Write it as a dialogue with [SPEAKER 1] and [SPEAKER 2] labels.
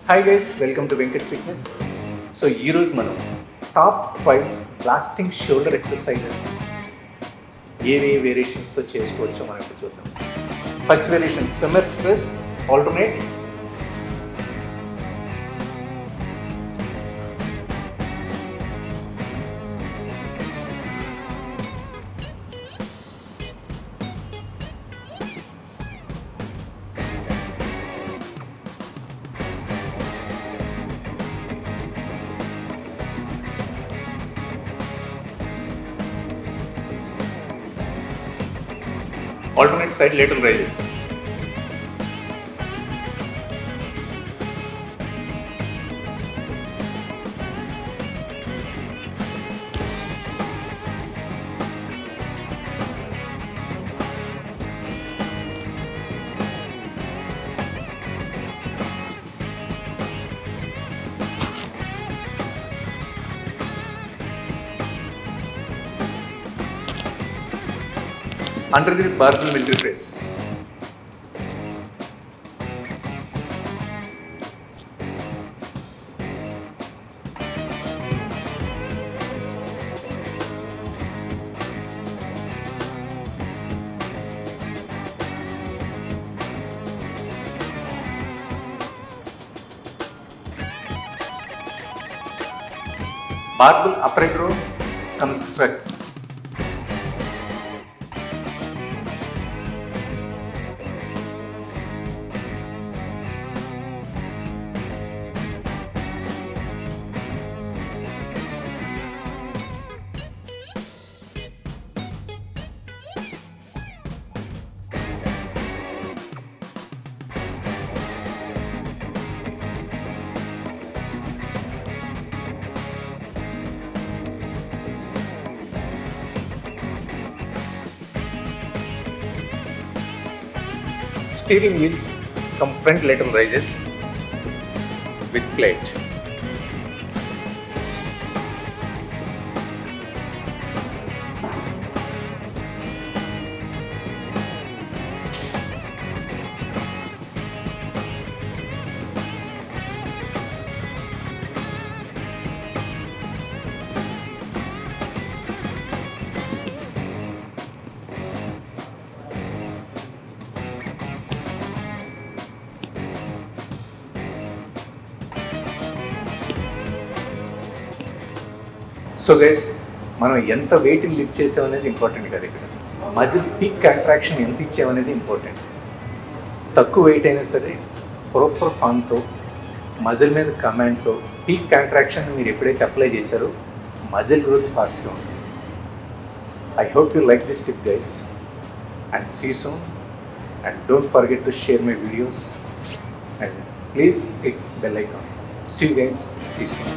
[SPEAKER 1] Hi guys, welcome to Venkat fitness. So ఈరోజు మనం top 5 lasting shoulder exercises ఏవే వేరియేషన్స్తో చేసుకోవచ్చో మనం ఇప్పుడు చూద్దాం. First variation swimmers press alternate. Alternate side lateral raises. Underneath barbell military press. Barbell upright row comes stretch. Steering wheels come front lateral raises with plate. So guys, మనం ఎంత వెయిట్ని lift చేసామనేది important కదా. ఇక్కడ muscle peak contraction ఎంత ఇచ్చామనేది important. తక్కువ wait అయినా సరే proper ఫామ్తో muscle మీద కమాండ్తో peak contraction మీరు ఎప్పుడైతే అప్లై చేశారో మజిల్ గ్రోత్ ఫాస్ట్గా ఉంటుంది. I hope you like this tip guys and see soon. And don't forget to share my videos and please click bell icon. See you guys, see soon.